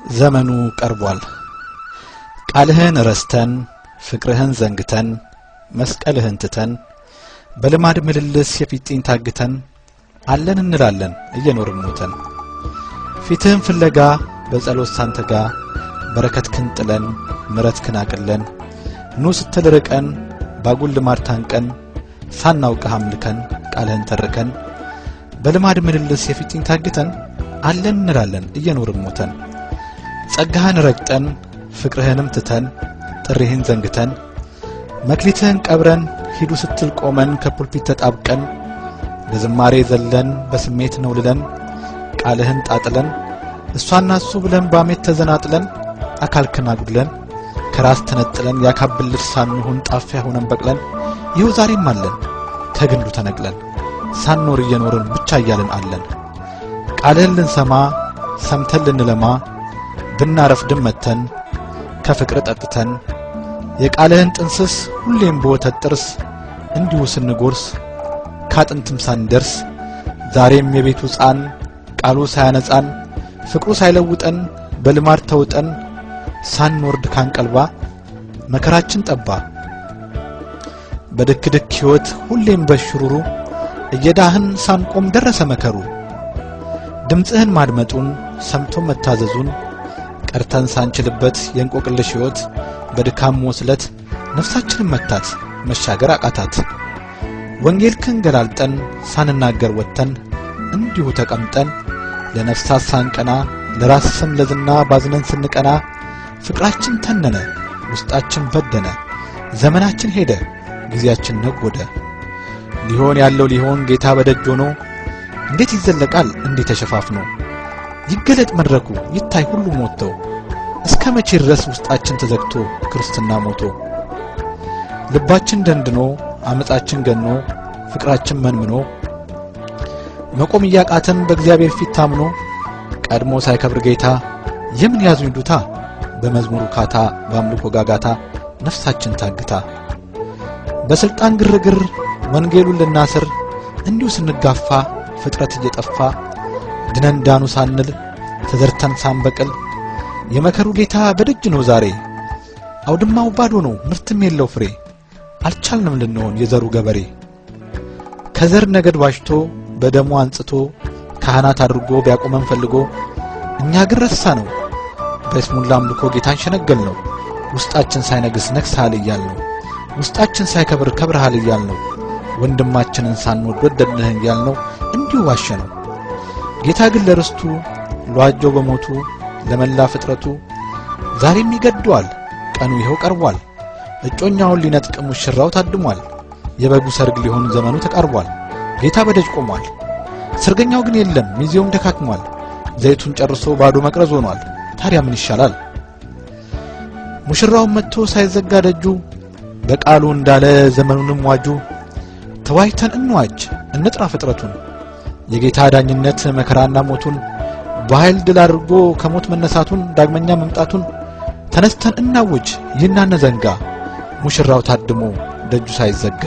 ዘመኑ ቀርቧል። ቃልህን ረስተን ፍቅርህን ዘንግተን መስቀልህን ትተን በልማድ ምልልስ የፊጥኝ ታግተን አለን እንላለን እየኖርን ሞተን ፊትህን ፍለጋ በጸሎት ሳንተጋ በረከትክን ጥለን ምሕረትክን አቅለን ኑ ስትል ርቀን ባጉል ልማድ ታንቀን ሳናውቅህ አምልከን ቃልህን ተርከን በልማድ ምልልስ የፊጥኝ ታግተን አለን እንላለን እየኖርን ሞተን ጸጋህን ረግጠን ፍቅርህንም ትተን ጥሪህን ዘንግተን መክሊትህን ቀብረን ሂዱ ስትል ቆመን ከፑልፒት ተጣብቀን በዝማሬ ዘለን በስሜት ነው ልለን ቃልህን ጣጥለን እሷና እሱ ብለን ባሜት ተዘናጥለን አካልክን አጉድለን ከራስ ተነጥለን ያካብል ልሳን ሆን ጣፊያ ሆነን በቅለን ይኸው ዛሬም አለን ከግንዱ ተነቅለን ሳንኖር እየኖርን ብቻ እያልን አለን ቃልህን ልንሰማ ሰምተን ልንለማ ብናረፍድም መተን ከፍቅር ጠጥተን የቃልህን ጥንስስ ሁሌም በወተት ጥርስ እንዲሁ ስንጎርስ ካጥንትም ሳንደርስ ዛሬም የቤቱ ሕፃን ቃሉ ሳያነጻን ፍቅሩ ሳይለውጠን በልማድ ተውጠን ሳንወርድ ካንቀልባ መከራችን ጠባ በድክድክ ሕይወት ሁሌም በሽሩሩ እየዳህን ሳንቆም ደረሰ መከሩ ድምጽህን ማድመጡን ሰምቶ መታዘዙን ቀርተን ሳንችልበት የንቆቅልሽ ሕይወት በድካም ወስለት ነፍሳችንን መታት መሻገር አቃታት ወንጌልክን ገላልጠን ሳንናገር ወጥተን እንዲሁ ተቀምጠን ለነፍሳት ሳንቀና ለራስ ስም ለዝና ባዝነን ስንቀና ፍቅራችን ተነነ ውስጣችን በደነ ዘመናችን ሄደ ጊዜያችን ነጎደ ሊሆን ያለው ሊሆን ጌታ በደጅ ሆኖ እንዴት ይዘለቃል እንዴት ተሸፋፍኖ ይገለጥ መድረኩ ይታይ ሁሉ ሞቶ እስከ መቼ ድረስ ውስጣችን ተዘግቶ ክርስትና ሞቶ ልባችን ደንድኖ አመጻችን ገኖ ፍቅራችን መንምኖ መቆም ያቃተን በእግዚአብሔር ፊት ታምኖ ቀድሞ ሳይከብር ጌታ የምን ያዙኝ ዱታ በመዝሙሩ ካታ በአምልኮ ጋጋታ ነፍሳችን ታግታ በስልጣን ግርግር ወንጌሉን ልናስር እንዲሁ ስንጋፋ ፍጥረት እየጠፋ ድነን ዳኑ ሳንል ተዘርተን ሳንበቅል የመከሩ ጌታ በደጅ ነው ዛሬ አውድማው ባዶ ነው ምርትም የለው ፍሬ አልቻልንም ልንሆን የዘሩ ገበሬ ከዘር ነገድ ባሽቶ በደሙ አንጽቶ ካህናት አድርጎ ቢያቆመን ፈልጎ እኛ ግን ረሳ ነው በስሙላ አምልኮ ጌታን ሸነገል ነው ውስጣችን ሳይነግስ ነግሳል ይያል ነው ውስጣችን ሳይከብር ከብርሃል ይያል ነው ወንድማችንን ሳንወድ ወደድነህ ይያል ነው እንዲሁ ዋሸ ነው ጌታ ግን ለርስቱ ሏጆ በሞቱ ለመላ ፍጥረቱ ዛሬም ይገደዋል ቀኑ ይኸው ቀርቧል እጮኛውን ሊነጥቅ ሙሽራው ታድሟል የበጉ ሰርግ ሊሆን ዘመኑ ተቃርቧል ጌታ በደጅ ቆሟል ሰርገኛው ግን የለም ሚዜውም ደካክሟል ዘይቱን ጨርሶ ባዶ መቅረዝ ሆኗል ታዲያ ምን ይሻላል ሙሽራው መጥቶ ሳይዘጋ ደጁ በቃሉ እንዳለ ዘመኑንም ዋጁ ተዋይተን እንዋጅ እንጥራ ፍጥረቱን የጌታ ዳኝነት መከራና ሞቱን በኃይል ድል አድርጎ ከሞት መነሳቱን ዳግመኛ መምጣቱን ተነስተን እናውጅ ይናነ ዘንጋ ሙሽራው ታድሞ ደጁ ሳይዘጋ